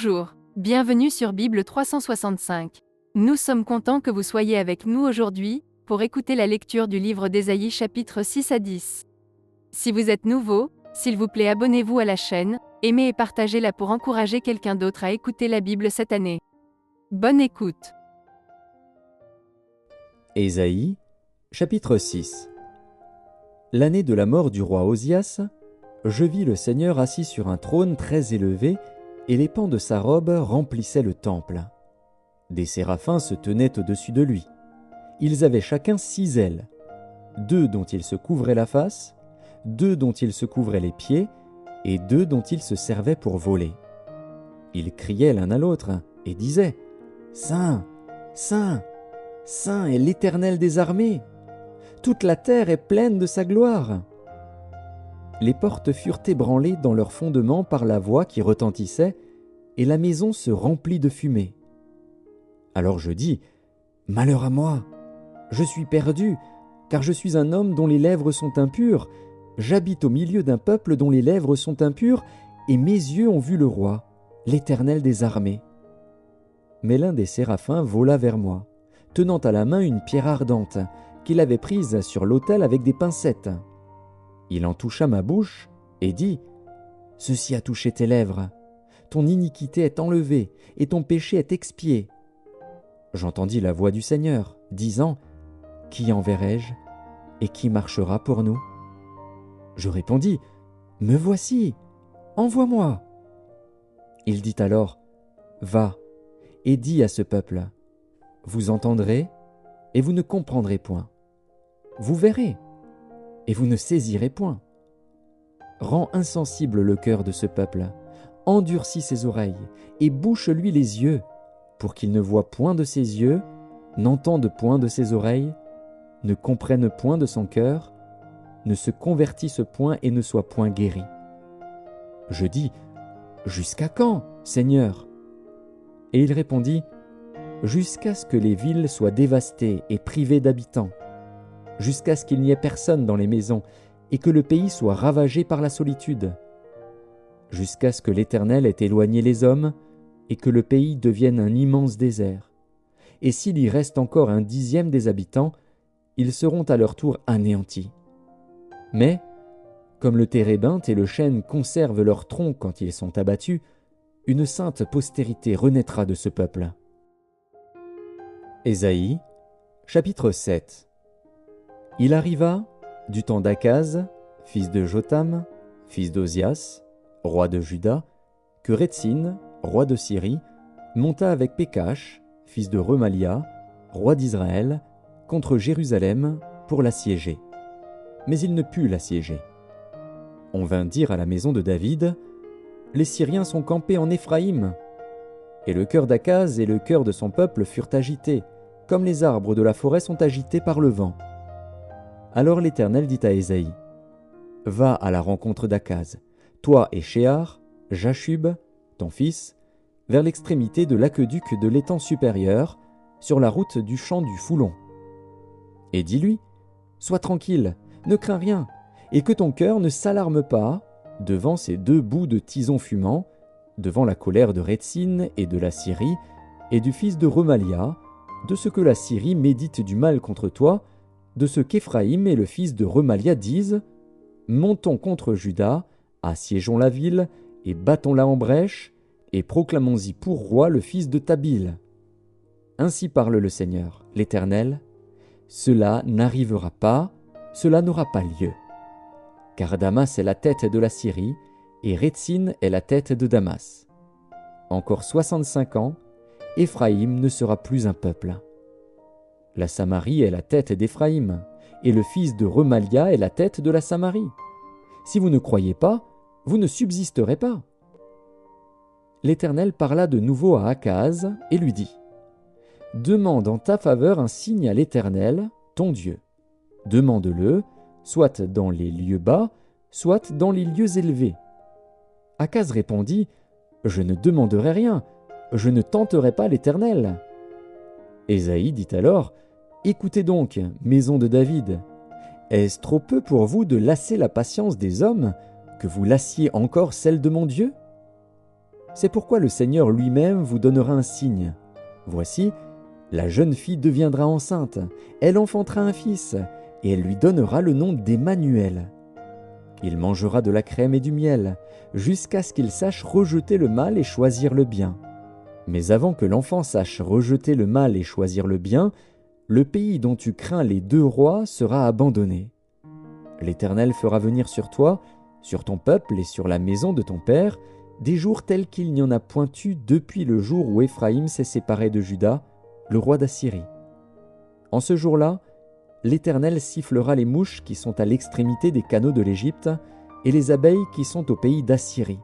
Bonjour, bienvenue sur Bible 365. Nous sommes contents que vous soyez avec nous aujourd'hui, pour écouter la lecture du livre d'Ésaïe chapitres 6 à 10. Si vous êtes nouveau, s'il vous plaît abonnez-vous à la chaîne, aimez et partagez-la pour encourager quelqu'un d'autre à écouter la Bible cette année. Bonne écoute. Ésaïe, chapitre 6. L'année de la mort du roi Osias, je vis le Seigneur assis sur un trône très élevé, et les pans de sa robe remplissaient le temple. Des séraphins se tenaient au-dessus de lui. Ils avaient chacun 6 ailes, 2 dont ils se couvraient la face, 2 dont ils se couvraient les pieds, et 2 dont ils se servaient pour voler. Ils criaient l'un à l'autre et disaient « Saint, Saint, Saint est l'Éternel des armées. Toute la terre est pleine de sa gloire. » Les portes furent ébranlées dans leurs fondements par la voix qui retentissait, et la maison se remplit de fumée. Alors je dis, « Malheur à moi, je suis perdu, car je suis un homme dont les lèvres sont impures. J'habite au milieu d'un peuple dont les lèvres sont impures, et mes yeux ont vu le roi, l'Éternel des armées. » Mais l'un des séraphins vola vers moi, tenant à la main une pierre ardente, qu'il avait prise sur l'autel avec des pincettes. Il en toucha ma bouche et dit « Ceci a touché tes lèvres. Ton iniquité est enlevée et ton péché est expié. » J'entendis la voix du Seigneur, disant « Qui enverrai-je et qui marchera pour nous ?» Je répondis « Me voici, envoie-moi. » Il dit alors « Va et dis à ce peuple, vous entendrez et vous ne comprendrez point. Vous verrez et vous ne saisirez point. Rends insensible le cœur de ce peuple, endurcis ses oreilles et bouche-lui les yeux, pour qu'il ne voie point de ses yeux, n'entende point de ses oreilles, ne comprenne point de son cœur, ne se convertisse point et ne soit point guéri. Je dis, jusqu'à quand, Seigneur ? Et il répondit, jusqu'à ce que les villes soient dévastées et privées d'habitants, jusqu'à ce qu'il n'y ait personne dans les maisons et que le pays soit ravagé par la solitude, jusqu'à ce que l'Éternel ait éloigné les hommes et que le pays devienne un immense désert. Et s'il y reste encore 1/10 des habitants, ils seront à leur tour anéantis. Mais, comme le térébinthe et le chêne conservent leurs troncs quand ils sont abattus, une sainte postérité renaîtra de ce peuple. Ésaïe, chapitre 7. Il arriva, du temps d'Akaz, fils de Jotham, fils d'Ozias, roi de Juda, que Rétsin, roi de Syrie, monta avec Pékache, fils de Remalia, roi d'Israël, contre Jérusalem pour l'assiéger. Mais il ne put l'assiéger. On vint dire à la maison de David, « Les Syriens sont campés en Éphraïm. » Et le cœur d'Akaz et le cœur de son peuple furent agités, comme les arbres de la forêt sont agités par le vent. Alors l'Éternel dit à Ésaïe, « Va à la rencontre d'Akaz, toi et Shéar, Jashub, ton fils, vers l'extrémité de l'aqueduc de l'étang supérieur, sur la route du champ du Foulon. Et dis-lui, sois tranquille, ne crains rien, et que ton cœur ne s'alarme pas devant ces 2 bouts de tison fumant, devant la colère de Rétsin et de la Syrie, et du fils de Remalia, de ce que la Syrie médite du mal contre toi, de ce qu'Éphraïm et le fils de Remalia disent, « Montons contre Juda, assiégeons la ville, et battons-la en brèche, et proclamons-y pour roi le fils de Tabil. » Ainsi parle le Seigneur, l'Éternel, « Cela n'arrivera pas, cela n'aura pas lieu. Car Damas est la tête de la Syrie, et Rétsin est la tête de Damas. Encore 65 ans, Éphraïm ne sera plus un peuple. La Samarie est la tête d'Éphraïm, et le fils de Remalia est la tête de la Samarie. Si vous ne croyez pas, vous ne subsisterez pas. » L'Éternel parla de nouveau à Akaz et lui dit, « Demande en ta faveur un signe à l'Éternel, ton Dieu. Demande-le, soit dans les lieux bas, soit dans les lieux élevés. » Akaz répondit, « Je ne demanderai rien, je ne tenterai pas l'Éternel. » Ésaïe dit alors, « Écoutez donc, maison de David, est-ce trop peu pour vous de lasser la patience des hommes, que vous lassiez encore celle de mon Dieu ? C'est pourquoi le Seigneur lui-même vous donnera un signe. Voici, la jeune fille deviendra enceinte, elle enfantera un fils, et elle lui donnera le nom d'Emmanuel. Il mangera de la crème et du miel, jusqu'à ce qu'il sache rejeter le mal et choisir le bien. Mais avant que l'enfant sache rejeter le mal et choisir le bien, le pays dont tu crains les 2 rois sera abandonné. L'Éternel fera venir sur toi, sur ton peuple et sur la maison de ton père, des jours tels qu'il n'y en a point eu depuis le jour où Éphraïm s'est séparé de Juda, le roi d'Assyrie. En ce jour-là, l'Éternel sifflera les mouches qui sont à l'extrémité des canaux de l'Égypte et les abeilles qui sont au pays d'Assyrie.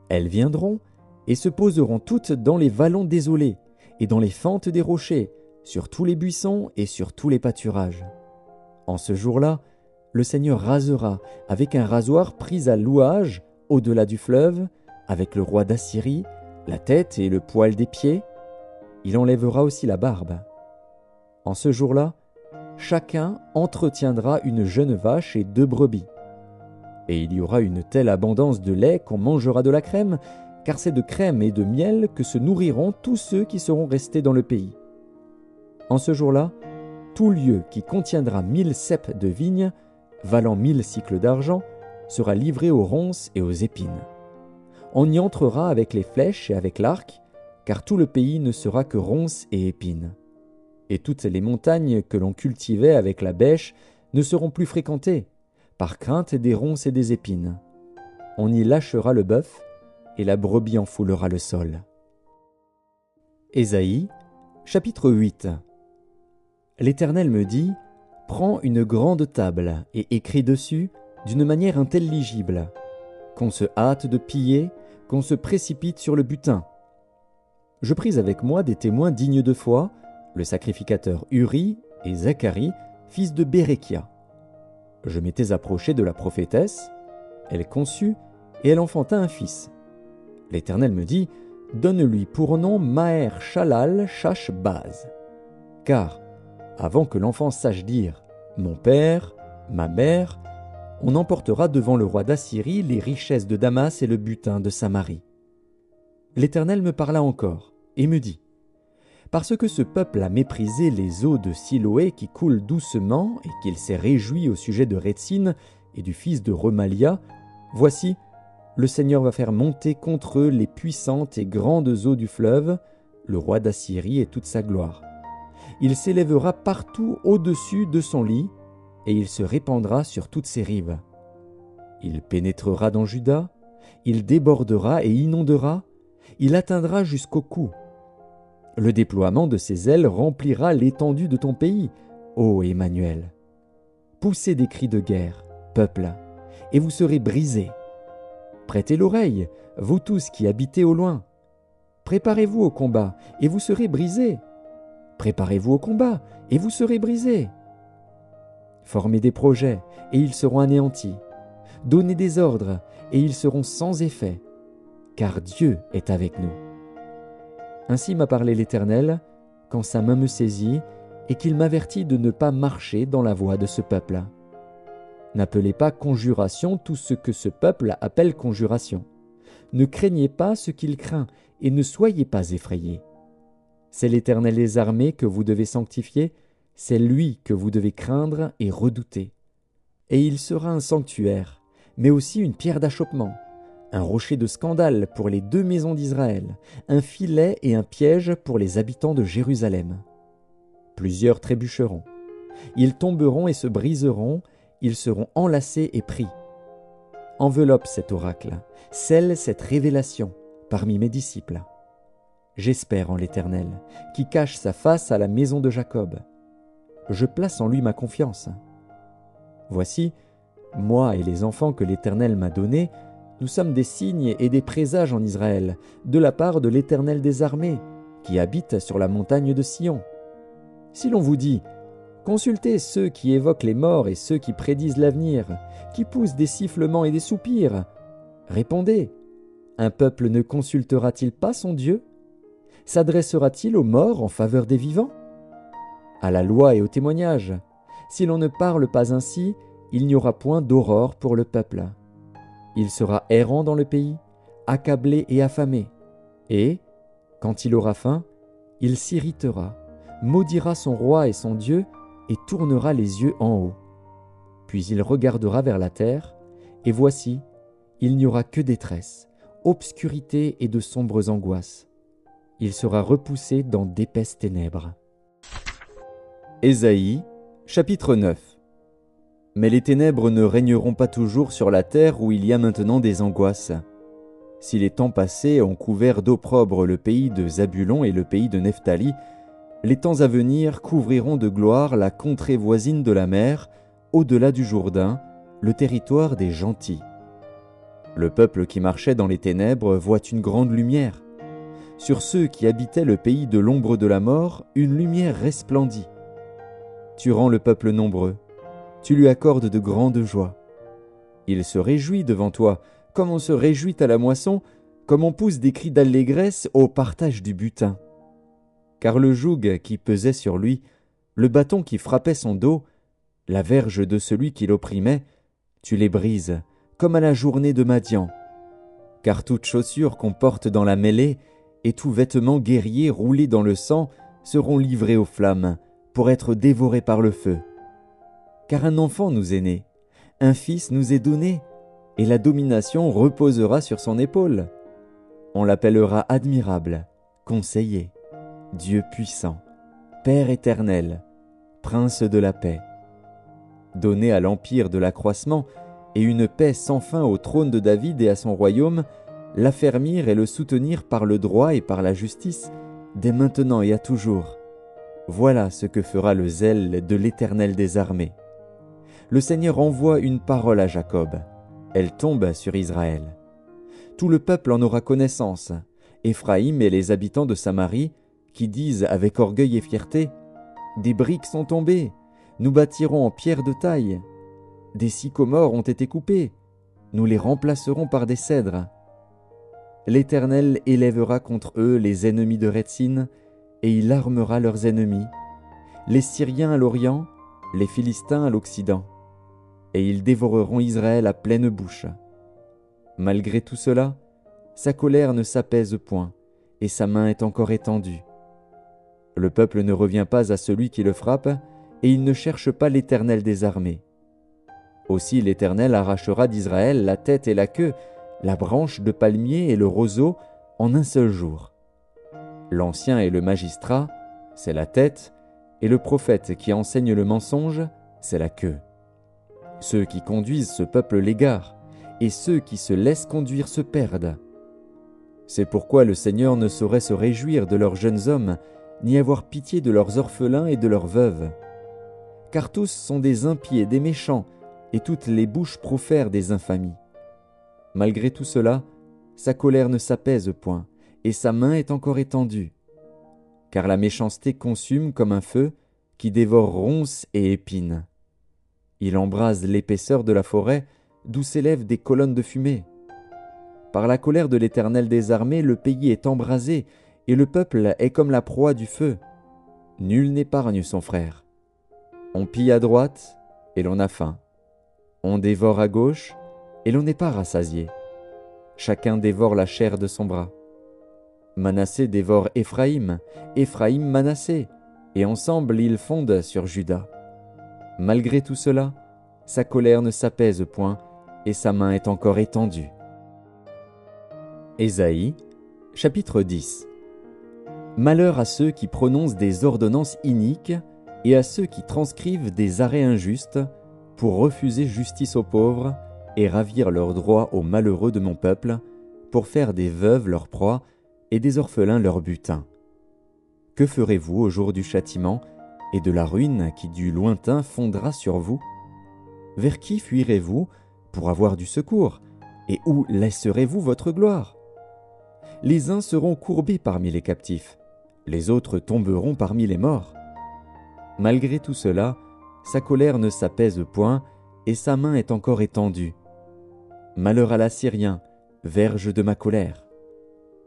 Elles viendront et se poseront toutes dans les vallons désolés et dans les fentes des rochers, sur tous les buissons et sur tous les pâturages. En ce jour-là, le Seigneur rasera avec un rasoir pris à louage au-delà du fleuve, avec le roi d'Assyrie, la tête et le poil des pieds. Il enlèvera aussi la barbe. En ce jour-là, chacun entretiendra une jeune vache et 2 brebis. Et il y aura une telle abondance de lait qu'on mangera de la crème, car c'est de crème et de miel que se nourriront tous ceux qui seront restés dans le pays. En ce jour-là, tout lieu qui contiendra 1000 ceps de vigne, valant 1000 cycles d'argent, sera livré aux ronces et aux épines. On y entrera avec les flèches et avec l'arc, car tout le pays ne sera que ronces et épines. Et toutes les montagnes que l'on cultivait avec la bêche ne seront plus fréquentées, par crainte des ronces et des épines. On y lâchera le bœuf, et la brebis en foulera le sol. Ésaïe, chapitre 8. L'Éternel me dit, « Prends une grande table et écris dessus d'une manière intelligible, qu'on se hâte de piller, qu'on se précipite sur le butin. » Je pris avec moi des témoins dignes de foi, le sacrificateur Uri et Zacharie, fils de Bérékia. Je m'étais approché de la prophétesse, elle conçut et elle enfanta un fils. L'Éternel me dit, « Donne-lui pour nom Maher Shalal Shash-Baz. » Car, avant que l'enfant sache dire « Mon père, ma mère », on emportera devant le roi d'Assyrie les richesses de Damas et le butin de Samarie. L'Éternel me parla encore et me dit, « Parce que ce peuple a méprisé les eaux de Siloé qui coulent doucement et qu'il s'est réjoui au sujet de Rétsine et du fils de Remalia, voici, le Seigneur va faire monter contre eux les puissantes et grandes eaux du fleuve, le roi d'Assyrie et toute sa gloire. Il s'élèvera partout au-dessus de son lit, et il se répandra sur toutes ses rives. Il pénétrera dans Juda, il débordera et inondera, il atteindra jusqu'au cou. Le déploiement de ses ailes remplira l'étendue de ton pays, ô Emmanuel. Poussez des cris de guerre, peuple, et vous serez brisés. Prêtez l'oreille, vous tous qui habitez au loin. Préparez-vous au combat, et vous serez brisés. Préparez-vous au combat, et vous serez brisés. Formez des projets, et ils seront anéantis. Donnez des ordres, et ils seront sans effet, car Dieu est avec nous. Ainsi m'a parlé l'Éternel, quand sa main me saisit, et qu'il m'avertit de ne pas marcher dans la voie de ce peuple. N'appelez pas conjuration tout ce que ce peuple appelle conjuration. Ne craignez pas ce qu'il craint, et ne soyez pas effrayés. C'est l'Éternel des armées que vous devez sanctifier, c'est lui que vous devez craindre et redouter. Et il sera un sanctuaire, mais aussi une pierre d'achoppement, un rocher de scandale pour les 2 maisons d'Israël, un filet et un piège pour les habitants de Jérusalem. Plusieurs trébucheront. Ils tomberont et se briseront, ils seront enlacés et pris. Enveloppe cet oracle, scelle cette révélation parmi mes disciples. J'espère en l'Éternel, qui cache sa face à la maison de Jacob. Je place en lui ma confiance. Voici, moi et les enfants que l'Éternel m'a donnés, nous sommes des signes et des présages en Israël, de la part de l'Éternel des armées, qui habite sur la montagne de Sion. Si l'on vous dit, consultez ceux qui évoquent les morts et ceux qui prédisent l'avenir, qui poussent des sifflements et des soupirs, répondez, un peuple ne consultera-t-il pas son Dieu? S'adressera-t-il aux morts en faveur des vivants? À la loi et au témoignage, si l'on ne parle pas ainsi, il n'y aura point d'aurore pour le peuple. Il sera errant dans le pays, accablé et affamé. Et, quand il aura faim, il s'irritera, maudira son roi et son Dieu, et tournera les yeux en haut. Puis il regardera vers la terre, et voici, il n'y aura que détresse, obscurité et de sombres angoisses. Il sera repoussé dans d'épaisses ténèbres. Ésaïe, chapitre 9. Mais les ténèbres ne régneront pas toujours sur la terre où il y a maintenant des angoisses. Si les temps passés ont couvert d'opprobre le pays de Zabulon et le pays de Nephtali, les temps à venir couvriront de gloire la contrée voisine de la mer, au-delà du Jourdain, le territoire des gentils. Le peuple qui marchait dans les ténèbres voit une grande lumière. Sur ceux qui habitaient le pays de l'ombre de la mort, une lumière resplendit. Tu rends le peuple nombreux, tu lui accordes de grandes joies. Il se réjouit devant toi, comme on se réjouit à la moisson, comme on pousse des cris d'allégresse au partage du butin. Car le joug qui pesait sur lui, le bâton qui frappait son dos, la verge de celui qui l'opprimait, tu les brises, comme à la journée de Madian. Car toute chaussure qu'on porte dans la mêlée et tout vêtement guerrier roulé dans le sang seront livrés aux flammes, pour être dévorés par le feu. Car un enfant nous est né, un fils nous est donné, et la domination reposera sur son épaule. On l'appellera admirable, conseiller, Dieu puissant, Père éternel, Prince de la paix. Donner à l'empire de l'accroissement et une paix sans fin au trône de David et à son royaume, l'affermir et le soutenir par le droit et par la justice, dès maintenant et à toujours. Voilà ce que fera le zèle de l'Éternel des armées. Le Seigneur envoie une parole à Jacob. Elle tombe sur Israël. Tout le peuple en aura connaissance, Éphraïm et les habitants de Samarie, qui disent avec orgueil et fierté, « Des briques sont tombées, nous bâtirons en pierre de taille. Des sycomores ont été coupés, nous les remplacerons par des cèdres. » L'Éternel élèvera contre eux les ennemis de Rétzin, et il armera leurs ennemis, les Syriens à l'Orient, les Philistins à l'Occident, et ils dévoreront Israël à pleine bouche. Malgré tout cela, sa colère ne s'apaise point, et sa main est encore étendue. Le peuple ne revient pas à celui qui le frappe, et il ne cherche pas l'Éternel des armées. Aussi l'Éternel arrachera d'Israël la tête et la queue, la branche de palmier et le roseau en un seul jour. L'ancien et le magistrat, c'est la tête, et le prophète qui enseigne le mensonge, c'est la queue. Ceux qui conduisent ce peuple l'égarent, et ceux qui se laissent conduire se perdent. C'est pourquoi le Seigneur ne saurait se réjouir de leurs jeunes hommes, ni avoir pitié de leurs orphelins et de leurs veuves. Car tous sont des impies et des méchants, et toutes les bouches profèrent des infamies. Malgré tout cela, sa colère ne s'apaise point, et sa main est encore étendue. Car la méchanceté consume comme un feu qui dévore ronces et épines. Il embrase l'épaisseur de la forêt, d'où s'élèvent des colonnes de fumée. Par la colère de l'Éternel des armées, le pays est embrasé, et le peuple est comme la proie du feu. Nul n'épargne son frère. On pille à droite, et l'on a faim. On dévore à gauche, et l'on n'est pas rassasié. Chacun dévore la chair de son bras. Manassé dévore Éphraïm, Éphraïm Manassé, et ensemble ils fondent sur Juda. Malgré tout cela, sa colère ne s'apaise point, et sa main est encore étendue. Ésaïe, chapitre 10. Malheur à ceux qui prononcent des ordonnances iniques, et à ceux qui transcrivent des arrêts injustes, pour refuser justice aux pauvres, et ravir leurs droits aux malheureux de mon peuple, pour faire des veuves leur proie, et des orphelins leur butin. Que ferez-vous au jour du châtiment et de la ruine qui du lointain fondra sur vous? Vers qui fuirez-vous pour avoir du secours, et où laisserez-vous votre gloire? Les uns seront courbés parmi les captifs, les autres tomberont parmi les morts. Malgré tout cela, sa colère ne s'apaise point, et sa main est encore étendue. Malheur à l'Assyrien, verge de ma colère.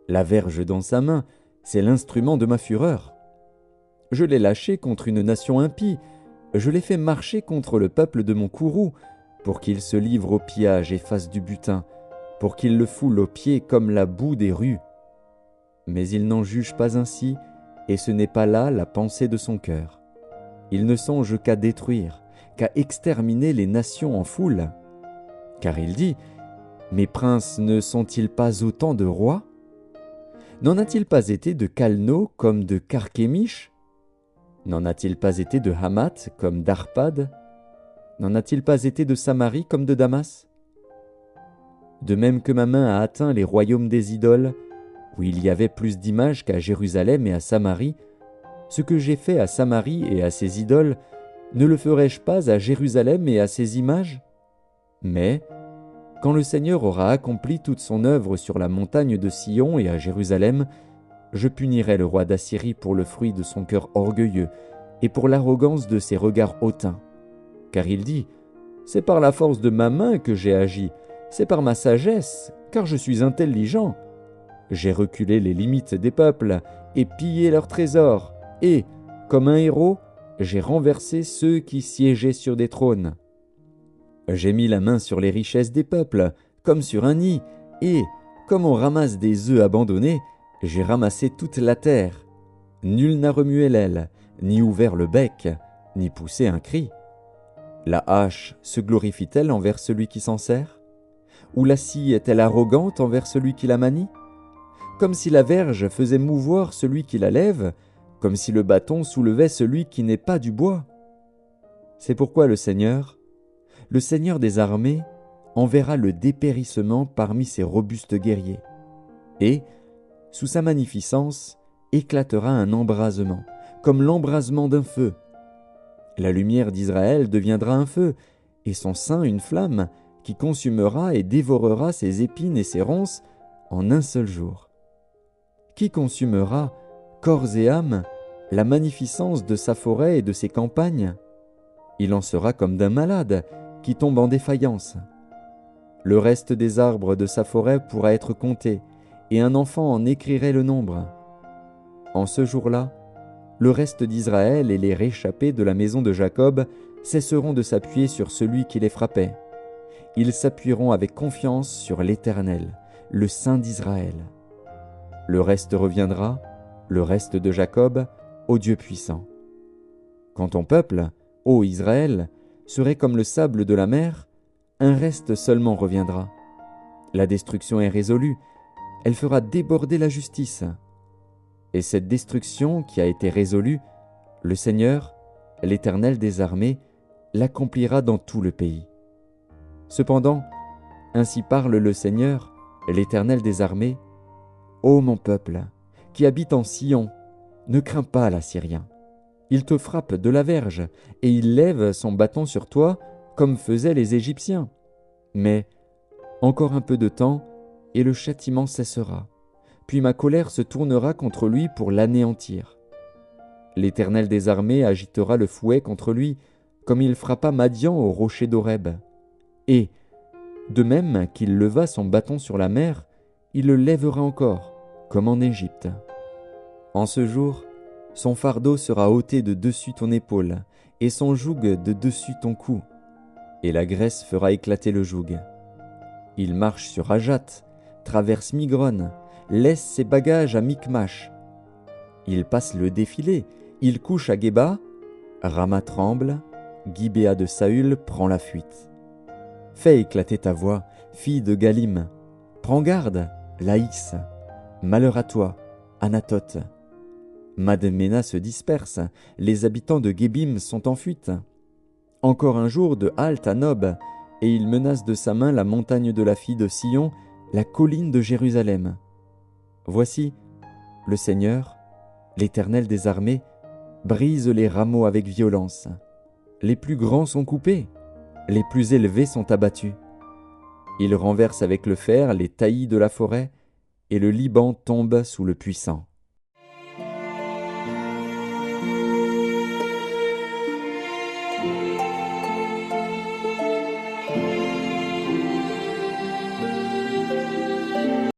La verge dans sa main, c'est l'instrument de ma fureur. Je l'ai lâché contre une nation impie, je l'ai fait marcher contre le peuple de mon courroux, pour qu'il se livre au pillage et fasse du butin, pour qu'il le foule aux pieds comme la boue des rues. Mais il n'en juge pas ainsi, et ce n'est pas là la pensée de son cœur. Il ne songe qu'à détruire, qu'à exterminer les nations en foule. Car il dit, « Mes princes ne sont-ils pas autant de rois? N'en a-t-il pas été de Calno comme de Carchemish? N'en a-t-il pas été de Hamath comme d'Arpad? N'en a-t-il pas été de Samarie comme de Damas? De même que ma main a atteint les royaumes des idoles, où il y avait plus d'images qu'à Jérusalem et à Samarie, ce que j'ai fait à Samarie et à ses idoles, ne le ferai-je pas à Jérusalem et à ses images? Mais, quand le Seigneur aura accompli toute son œuvre sur la montagne de Sion et à Jérusalem, je punirai le roi d'Assyrie pour le fruit de son cœur orgueilleux et pour l'arrogance de ses regards hautains. Car il dit, « C'est par la force de ma main que j'ai agi, c'est par ma sagesse, car je suis intelligent. J'ai reculé les limites des peuples et pillé leurs trésors, et, comme un héros, j'ai renversé ceux qui siégeaient sur des trônes. J'ai mis la main sur les richesses des peuples, comme sur un nid, et, comme on ramasse des œufs abandonnés, j'ai ramassé toute la terre. Nul n'a remué l'aile, ni ouvert le bec, ni poussé un cri. La hache se glorifie-t-elle envers celui qui s'en sert? Ou la scie est-elle arrogante envers celui qui la manie? Comme si la verge faisait mouvoir celui qui la lève, comme si le bâton soulevait celui qui n'est pas du bois. C'est pourquoi le Seigneur des armées, enverra le dépérissement parmi ses robustes guerriers. Et, sous sa magnificence, éclatera un embrasement, comme l'embrasement d'un feu. La lumière d'Israël deviendra un feu, et son sein une flamme, qui consumera et dévorera ses épines et ses ronces en un seul jour. Qui consumera, corps et âme, la magnificence de sa forêt et de ses campagnes? Il en sera comme d'un malade, qui tombe en défaillance. Le reste des arbres de sa forêt pourra être compté, et un enfant en écrirait le nombre. En ce jour-là, le reste d'Israël et les réchappés de la maison de Jacob cesseront de s'appuyer sur celui qui les frappait. Ils s'appuieront avec confiance sur l'Éternel, le Saint d'Israël. Le reste reviendra, le reste de Jacob, au Dieu puissant. Quand ton peuple, ô Israël, serait comme le sable de la mer, un reste seulement reviendra. La destruction est résolue, elle fera déborder la justice. Et cette destruction qui a été résolue, le Seigneur, l'Éternel des armées, l'accomplira dans tout le pays. Cependant, ainsi parle le Seigneur, l'Éternel des armées, ô mon peuple, qui habite en Sion, ne crains pas l'Assyrien. Il te frappe de la verge, et il lève son bâton sur toi, comme faisaient les Égyptiens. Mais encore un peu de temps, et le châtiment cessera. Puis ma colère se tournera contre lui pour l'anéantir. L'Éternel des armées agitera le fouet contre lui, comme il frappa Madian au rocher d'Horeb. Et, de même qu'il leva son bâton sur la mer, il le lèvera encore, comme en Égypte. En ce jour, son fardeau sera ôté de dessus ton épaule, et son joug de dessus ton cou, et la graisse fera éclater le joug. Il marche sur Ajat, traverse Migron, laisse ses bagages à Micmash. Il passe le défilé, il couche à Géba, Rama tremble, Gibéa de Saül prend la fuite. Fais éclater ta voix, fille de Galim. Prends garde, Laïs. Malheur à toi, Anatote. Madmena se disperse, les habitants de Gébim sont en fuite. Encore un jour de halte à Nob, et il menace de sa main la montagne de la fille de Sion, la colline de Jérusalem. Voici, le Seigneur, l'Éternel des armées, brise les rameaux avec violence. Les plus grands sont coupés, les plus élevés sont abattus. Il renverse avec le fer les taillis de la forêt, et le Liban tombe sous le puissant.